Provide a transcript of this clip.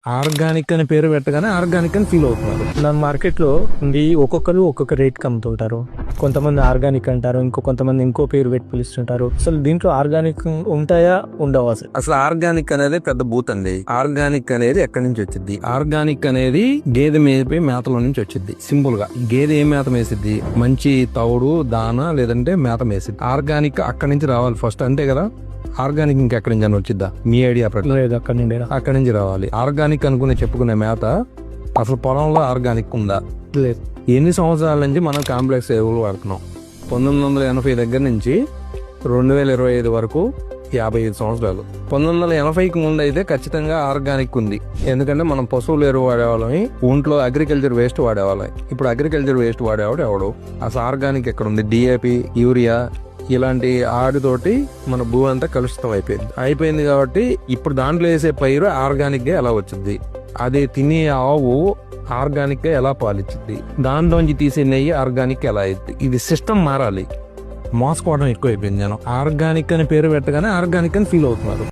Organic అని పేరు పెట్టగానే ఆర్గానిక్ అని ఫీల్ అవుతున్నారు. నా మార్కెట్లో ఒక్కొక్కరు ఒక్కొక్క రేట్ అమ్ముతుంటారు. కొంతమంది ఆర్గానిక్ అంటారు, కొంతమంది ఇంకో పేరు పెట్టి పిలుస్తుంటారు. అసలు దీంట్లో ఆర్గానిక్ ఉంటాయా ఉండవు? అసలు ఆర్గానిక్ అనేది పెద్ద బూత్ అండి. ఆర్గానిక్ అనేది ఎక్కడి నుంచి వచ్చింది? ఆర్గానిక్ అనేది గేదె మేపే మేతలో నుంచి వచ్చింది. సింపుల్ గా గేదె ఏ మేత మేసిద్ది? మంచి తౌడు దాన లేదంటే మేత మేసిద్ది. ఆర్గానిక్ అక్కడి నుంచి రావాలి ఫస్ట్, అంతే కదా. ఆర్గానిక్ ఇంకెక్కడి నుంచి అని వచ్చిద్దా? మీ ఐడియా లేదు, అక్కడి నుంచి రావాలి. ఆర్గానిక్ అనుకునే చెప్పుకునే మేత అసలు పొలంలో ఆర్గానిక్ ఉందా? లేదు. ఎన్ని సంవత్సరాల నుంచి మనం కాంప్లెక్స్ ఎరువులు వాడుతున్నాం? 1980 దగ్గర నుంచి 2025 వరకు 55 సంవత్సరాలు. 1980కి ముందు అయితే ఖచ్చితంగా ఆర్గానిక్ ఉంది. ఎందుకంటే మనం పశువుల ఎరువు వాడేవాళ్ళం, ఒంట్లో అగ్రికల్చర్ వేస్ట్ వాడేవాళ్ళం. ఇప్పుడు అగ్రికల్చర్ వేస్ట్ వాడేవాడు ఎవడు? అసలు ఆర్గానిక్ ఎక్కడ ఉంది? డిఏపి, యూరియా ఇలాంటి ఆడితోటి మన భూ అంతా కలుషితం అయిపోయింది కాబట్టి ఇప్పుడు దాంట్లో వేసే పైరు ఆర్గానిక్ గా ఎలా వచ్చింది? అది తినే ఆవు ఆర్గానిక్ గా ఎలా పాలిచ్చింది? దాంట్లోంచి తీసే నెయ్యి ఆర్గానిక్ ఎలా అయింది? ఇది సిస్టమ్ మారాలి. మోసపోవడం ఎక్కువ అయిపోయింది జనం. ఆర్గానిక్ అని పేరు పెట్టగానే ఆర్గానిక్ అని ఫీల్ అవుతున్నారు.